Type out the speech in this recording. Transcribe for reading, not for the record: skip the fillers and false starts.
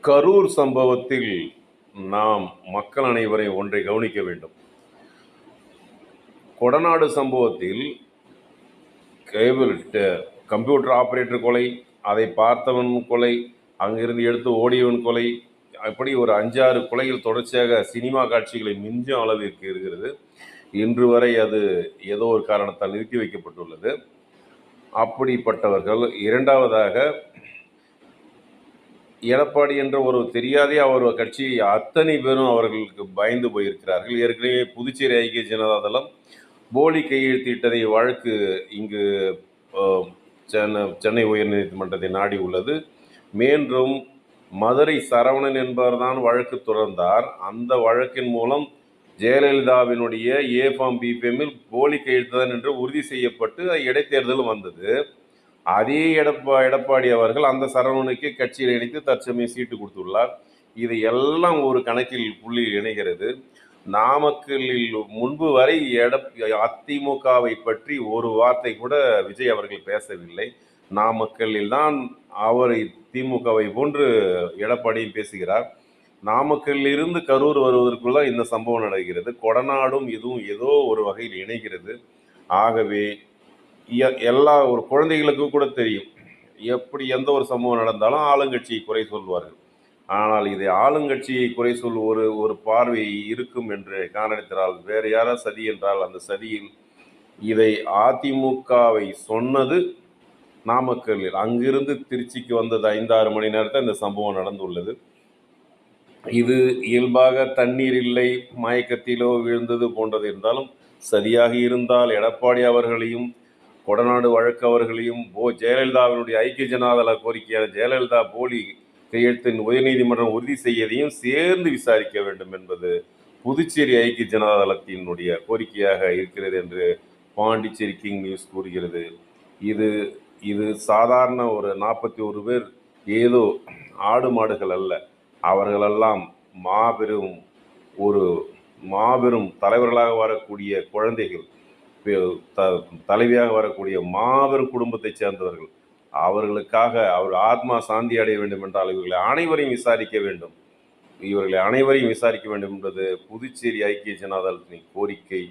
கரூர் சம்பவத்தில் நாம் மக்கள் அனைவரையும் ஒன்றை கவனிக்க வேண்டும். கொடநாடு சம்பவத்தில் கேபிள் கம்ப்யூட்டர் ஆபரேட்டர் கொலை, அதை பார்த்தவன் கொலை, அங்கிருந்து எடுத்து ஓடியவன் கொலை, அப்படி ஒரு 5-6 கொலைகள் தொடர்ச்சியாக சினிமா காட்சிகளை மிஞ்சும் அளவிற்கு இருக்கிறது. இன்று வரை அது ஏதோ ஒரு காரணத்தால் நிறுத்தி வைக்கப்பட்டுள்ளது. அப்படிப்பட்டவர்கள் இரண்டாவதாக எடப்பாடி என்ற ஒரு தெரியாதே அவர் கட்சி அத்தனை பேரும் அவர்களுக்கு பயந்து போயிருக்கிறார்கள். ஏற்கனவே புதுச்சேரி ஐக்கிய ஜனதா தளம் போலி கையெழுத்திட்டதை வழக்கு இங்கு சென்னை உயர்நீதிமன்றத்தை நாடி உள்ளது. மீண்டும் மதுரை சரவணன் என்பவர்தான் வழக்கு தொடர்ந்தார். அந்த வழக்கின் மூலம் ஜெயலலிதாவினுடைய ஏ ஃபார்ம் பி ஃபார்மில் போலி கையெழுத்து தான் என்று உறுதி செய்யப்பட்டு இடைத்தேர்தலும் வந்தது. அதே எடப்பாடி அவர்கள் அந்த சரவணனுக்கு கட்சியில் இணைத்து தற்சமயம் சீட்டு கொடுத்துள்ளார். இது எல்லாம் ஒரு கணக்கில் புள்ளியில் இணைகிறது. நாமக்கல்லில் முன்பு வரை அதிமுகவை பற்றி ஒரு வார்த்தை கூட விஜய் அவர்கள் பேசவில்லை. நாமக்கல்லில் தான் அவரை திமுகவை போன்று எடப்பாடியும் பேசுகிறார். நாமக்கல்லில் இருந்து கரூர் வருவதற்குள்ள இந்த சம்பவம் நடக்கிறது. கொடநாடும் இதுவும் ஏதோ ஒரு வகையில் இணைகிறது. ஆகவே எல்லா ஒரு குழந்தைகளுக்கு கூட தெரியும், எப்படி எந்த ஒரு சம்பவம் நடந்தாலும் ஆளுங்கட்சியை குறை சொல்வார்கள். ஆனால் இதை ஆளுங்கட்சியை குறை சொல் ஒரு பார்வை இருக்கும் என்று காரணத்தினால் வேறு யாராவது சதி என்றால் அந்த சதியில் இதை அதிமுகவை சொன்னது நாமக்கல்லில். அங்கிருந்து திருச்சிக்கு வந்தது 5-6 மணி நேரத்தில் இந்த சம்பவம் நடந்துள்ளது. இது இயல்பாக தண்ணீர் இல்லை, மயக்கத்திலோ விழுந்தது போன்றது இருந்தாலும் சரியாக இருந்தால் எடப்பாடி அவர்களையும் கொடநாடு வழக்கு அவர்களையும் ஜெயலலிதாவினுடைய ஐக்கிய ஜனதாதள கோரிக்கையான ஜெயலலிதா போலி கையெழுத்தின் உயர்நீதிமன்றம் உறுதி செய்யதையும் சேர்ந்து விசாரிக்க வேண்டும் என்பது புதுச்சேரி ஐக்கிய ஜனதாதளத்தினுடைய கோரிக்கையாக இருக்கிறது என்று பாண்டிச்சேரி கிங் நியூஸ் கூறுகிறது. இது சாதாரண ஒரு 41 பேர் ஏதோ ஆடு மாடுகள் அல்ல. அவர்களெல்லாம் மாபெரும் தலைவர்களாக வரக்கூடிய குழந்தைகள், தலைவியாக வரக்கூடிய மாபெரும் குடும்பத்தை சேர்ந்தவர்கள். அவர்களுக்காக அவர் ஆத்மா சாந்தி அடைய வேண்டும் என்றால் இவர்களை அனைவரையும் விசாரிக்க வேண்டும் என்பது புதுச்சேரி ஐக்கிய ஜனதாதளத்தின் கோரிக்கை.